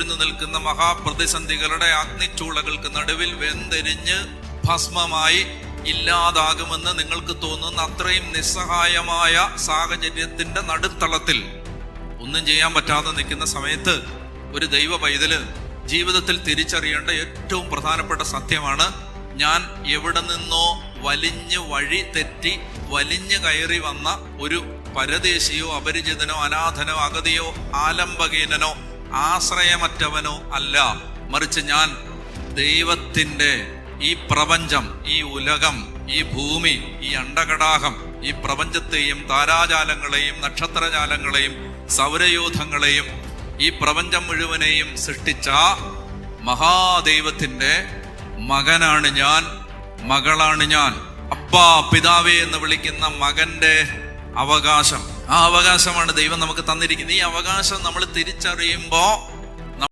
സൂഴ്ന്നു നിൽക്കുന്ന മഹാപ്രതിസന്ധികളുടെ അഗ്നിച്ചൂളകൾക്ക് നടുവിൽ വെന്തെരിഞ്ഞ് ഭസ്മമായി ഇല്ലാതാകുമെന്ന് നിങ്ങൾക്ക് തോന്നുന്ന അത്രയും നിസ്സഹായമായ സാഹചര്യത്തിന്റെ നടുത്തളത്തിൽ ഒന്നും ചെയ്യാൻ പറ്റാതെ നിൽക്കുന്ന സമയത്ത് ഒരു ദൈവ പൈതല് ജീവിതത്തിൽ തിരിച്ചറിയേണ്ട ഏറ്റവും പ്രധാനപ്പെട്ട സത്യമാണ്, ഞാൻ എവിടെ നിന്നോ വലിഞ്ഞ് വഴി തെറ്റി വലിഞ്ഞു കയറി വന്ന ഒരു പരദേശിയോ അപരിചിതനോ അനാഥനോ അഗതിയോ ആലംബഹീനനോ ആശ്രയമറ്റവനോ അല്ല, മറിച്ച് ഞാൻ ദൈവത്തിൻ്റെ ഈ പ്രപഞ്ചം, ഈ ഉലകം, ഈ ഭൂമി, ഈ അണ്ടകടാഹം, ഈ പ്രപഞ്ചത്തെയും താരാജാലങ്ങളെയും നക്ഷത്രജാലങ്ങളെയും സൗരയൂഥങ്ങളെയും ഈ പ്രപഞ്ചം മുഴുവനെയും സൃഷ്ടിച്ച മഹാദൈവത്തിൻ്റെ മകനാണ് ഞാൻ, മകളാണ് ഞാൻ. അപ്പാ പിതാവേ എന്ന് വിളിക്കുന്ന മകന്റെ അവകാശം, ആ അവകാശമാണ് ദൈവം നമുക്ക് തന്നിരിക്കുന്നത്. ഈ അവകാശം നമ്മൾ തിരിച്ചറിയുമ്പോൾ